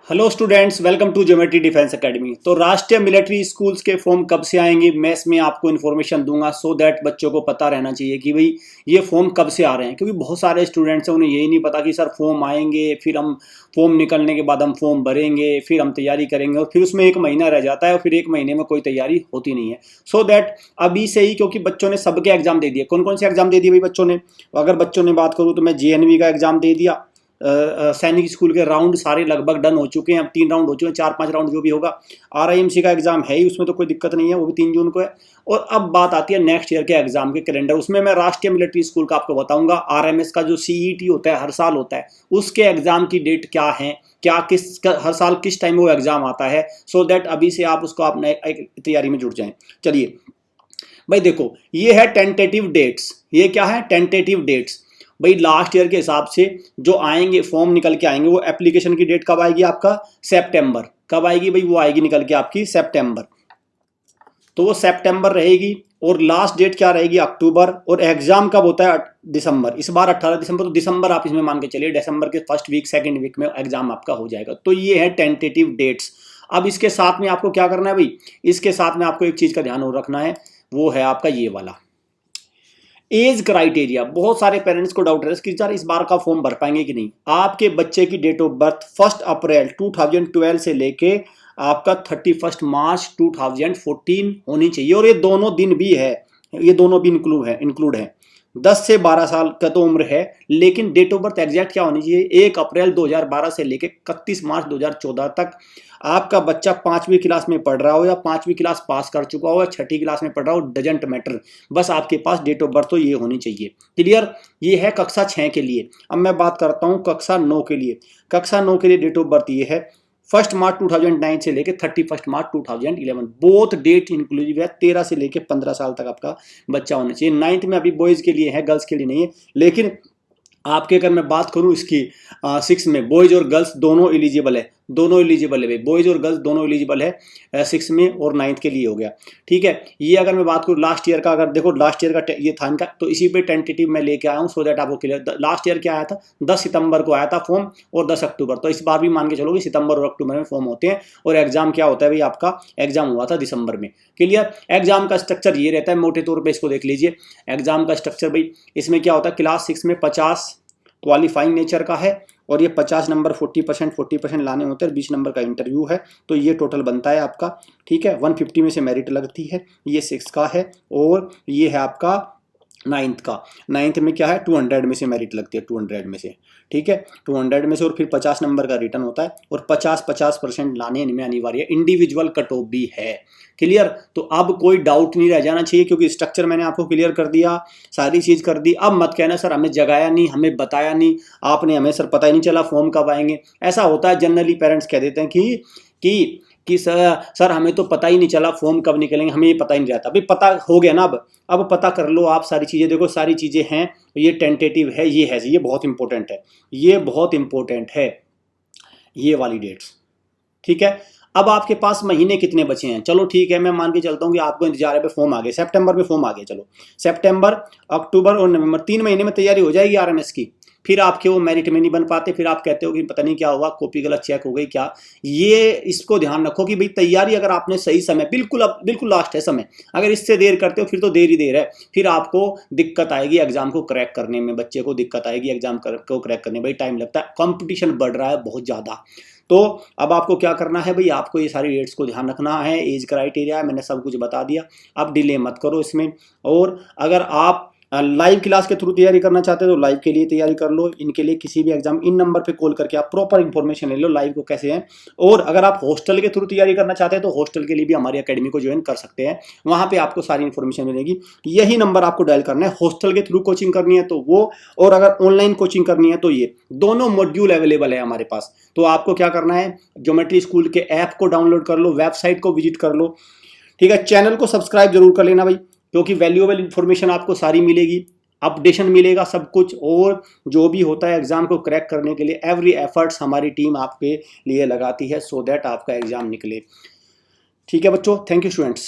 Hello students, welcome to geometry defence academy. तो राष्ट्रीय military schools के फॉर्म कब से आएंगे मैं इसमें आपको इन्फॉर्मेशन दूंगा, सो दैट बच्चों को पता रहना चाहिए कि भाई ये फॉर्म कब से आ रहे हैं। क्योंकि बहुत सारे स्टूडेंट्स हैं, उन्हें यही नहीं पता कि सर फॉर्म आएंगे, फिर हम फॉर्म निकलने के बाद हम फॉर्म भरेंगे, फिर हम तैयारी करेंगे और फिर उसमें एक महीना रह जाता है और फिर एक महीने में कोई तैयारी होती नहीं है। सो दैट अभी से ही, क्योंकि बच्चों ने सबके एग्जाम दे दिए। कौन कौन से एग्जाम दे दिए भाई बच्चों ने? अगर बच्चों ने बात करूँ तो मैं JNV का एग्जाम दे दिया। सैनिक स्कूल के राउंड सारे लगभग डन हो चुके हैं। अब 3 राउंड हो चुके हैं, 4-5 राउंड जो भी होगा। RIMC का एग्जाम है ही, उसमें तो कोई दिक्कत नहीं है, वो भी 3 जून को है। और अब बात आती है नेक्स्ट ईयर के एग्जाम के कैलेंडर। उसमें मैं राष्ट्रीय मिलिट्री स्कूल का आपको बताऊंगा। RMS का जो CET होता है, हर साल होता है, उसके एग्जाम की डेट क्या है, क्या हर साल किस टाइम वो एग्जाम आता है, सो दैट अभी से आप उसको अपने तैयारी में जुट जाएं। चलिए भाई देखो, ये है टेंटेटिव डेट्स। ये क्या है? Tentative dates. भाई लास्ट ईयर के हिसाब से जो आएंगे, फॉर्म निकल के आएंगे, वो एप्लीकेशन की डेट कब आएगी? आपका सितंबर। कब आएगी भाई? वो आएगी निकल के आपकी सितंबर। तो वो सितंबर रहेगी और लास्ट डेट क्या रहेगी? अक्टूबर। और एग्जाम कब होता है? दिसंबर। इस बार 18 दिसंबर। तो दिसंबर आप इसमें मान के चलिए, दिसंबर के फर्स्ट वीक सेकंड वीक में एग्जाम आपका हो जाएगा। तो ये है टेंटेटिव डेट्स। अब इसके साथ में आपको क्या करना है भाई? इसके साथ में आपको एक चीज का ध्यान और रखना है, वो है आपका ये वाला एज क्राइटेरिया। बहुत सारे पेरेंट्स को डाउट है कि यार इस बार का फॉर्म भर पाएंगे कि नहीं। आपके बच्चे की डेट ऑफ बर्थ 1 अप्रैल 2012 से लेके आपका 31 मार्च 2014 होनी चाहिए। और ये दोनों दिन भी है, ये दोनों भी इंक्लूड है। 10 से 12 साल का तो उम्र है, लेकिन डेट ऑफ बर्थ एग्जैक्ट क्या होनी चाहिए? 1 अप्रैल 2012 से लेके 31 मार्च 2014 तक। आपका बच्चा 5वीं क्लास में पढ़ रहा हो या 5वीं क्लास पास कर चुका हो या 6ठी क्लास में पढ़ रहा हो, डजेंट मैटर। बस आपके पास डेट ऑफ बर्थ तो ये होनी चाहिए। क्लियर? ये है कक्षा 6 के लिए। अब मैं बात करता हूँ कक्षा 9 के लिए। कक्षा 9 के लिए डेट ऑफ बर्थ ये है 1 मार्च 2009 से लेके 31 मार्च 2011। बोथ डेट इंक्लूसिव है। 13 से लेके 15 साल तक आपका बच्चा होना चाहिए। 9th में अभी बॉयज के लिए है, गर्ल्स के लिए नहीं है। लेकिन आपके अगर मैं बात करूं इसकी 6 में बॉयज और गर्ल्स दोनों एलिजिबल है। दोनों एलिजिबल है भाई, बॉयज और गर्ल्स दोनों एलिजिबल है 6 में और 9th के लिए हो गया। ठीक है। ये अगर मैं बात करूं लास्ट ईयर का, अगर देखो लास्ट ईयर का ये था इनका, तो इसी पे टेंटेटिव मैं लेके आया हूं सो दैट आपको क्लियर। लास्ट ईयर क्या आया था? 10 सितंबर को आया था फॉर्म और 10 अक्टूबर। तो इस बार भी मान के चलो कि सितंबर और अक्टूबर में फॉर्म होते हैं। और एग्जाम क्या होता है भाई? आपका एग्जाम हुआ था दिसंबर में। क्लियर? एग्जाम का स्ट्रक्चर ये रहता है, मोटे तौर पर इसको देख लीजिए। एग्जाम का स्ट्रक्चर भाई इसमें क्या होता है? क्लास 6 में 50 क्वालिफाइंग नेचर का है और ये 50 नंबर 40% लाने होते हैं। 20 नंबर का इंटरव्यू है। तो ये टोटल बनता है आपका, ठीक है, 150 में से मेरिट लगती है। ये 6 का है और ये है आपका 9th का। 9th में क्या है? 200 में से मेरिट लगती है, 200 में से। ठीक है, 200 में से। और फिर 50 नंबर का रिटर्न होता है और 50% लाने इनमें अनिवार्य। इंडिविजुअल कट ऑफ भी है। क्लियर? तो अब कोई डाउट नहीं रह जाना चाहिए, क्योंकि स्ट्रक्चर मैंने आपको क्लियर कर दिया, सारी चीज कर दी। अब मत कहना सर हमें जगाया नहीं, हमें बताया नहीं आपने, हमें सर पता ही नहीं चला फॉर्म कब आएंगे। ऐसा होता है, जनरली पेरेंट्स कह देते हैं कि सर हमें तो पता ही नहीं चला फॉर्म कब निकलेंगे, हमें ये पता ही नहीं रहता। अभी पता हो गया ना। अब पता कर लो आप सारी चीजें। देखो सारी चीजें हैं, ये टेंटेटिव है, ये है, ये बहुत इंपॉर्टेंट है, ये बहुत इंपॉर्टेंट है, ये वाली डेट्स। ठीक है। अब आपके पास महीने कितने बचे हैं? चलो ठीक है, मैं मान के चलता हूँ कि आपको इंतजार है, फॉर्म आ गए, सितंबर में फॉर्म आ गए। चलो सितंबर, अक्टूबर और नवंबर, 3 महीने में तैयारी हो जाएगी RMS की। फिर आपके वो मेरिट में नहीं बन पाते, फिर आप कहते हो कि पता नहीं क्या हुआ, कॉपी गलत चेक हो गई क्या। ये इसको ध्यान रखो कि भाई तैयारी अगर आपने सही समय, बिल्कुल लास्ट है समय, अगर इससे देर करते हो फिर तो देर ही देर है। फिर आपको दिक्कत आएगी एग्जाम को क्रैक करने में, बच्चे को दिक्कत आएगी एग्जाम को क्रैक करने में। भाई टाइम लगता है, कंपटीशन बढ़ रहा है बहुत ज्यादा। तो अब आपको क्या करना है भाई? आपको ये सारी डेट्स को ध्यान रखना है। एज क्राइटेरिया मैंने सब कुछ बता दिया, अब डिले मत करो इसमें। और अगर आप लाइव क्लास के थ्रू तैयारी करना चाहते हो तो लाइव के लिए तैयारी कर लो। इनके लिए किसी भी एग्जाम, इन नंबर पे कॉल करके आप प्रॉपर इंफॉर्मेशन ले लो लाइव को कैसे है। और अगर आप हॉस्टल के थ्रू तैयारी करना चाहते हैं तो हॉस्टल के लिए भी हमारी अकेडमी को ज्वाइन कर सकते हैं, वहां पे आपको सारी इंफॉर्मेशन मिलेगी। यही नंबर आपको डायल करना है। हॉस्टल के थ्रू कोचिंग करनी है तो वो, और अगर ऑनलाइन कोचिंग करनी है तो ये दोनों मॉड्यूल अवेलेबल है हमारे पास। तो आपको क्या करना है? ज्योमेट्री स्कूल के ऐप को डाउनलोड कर लो, वेबसाइट को विजिट कर लो। ठीक है, चैनल को सब्सक्राइब जरूर कर लेना भाई, क्योंकि वैल्यूएबल इंफॉर्मेशन आपको सारी मिलेगी, अपडेशन मिलेगा सब कुछ। और जो भी होता है एग्जाम को क्रैक करने के लिए एवरी एफर्ट्स हमारी टीम आपके लिए लगाती है, सो दैट आपका एग्जाम निकले। ठीक है बच्चों, थैंक यू स्टूडेंट्स।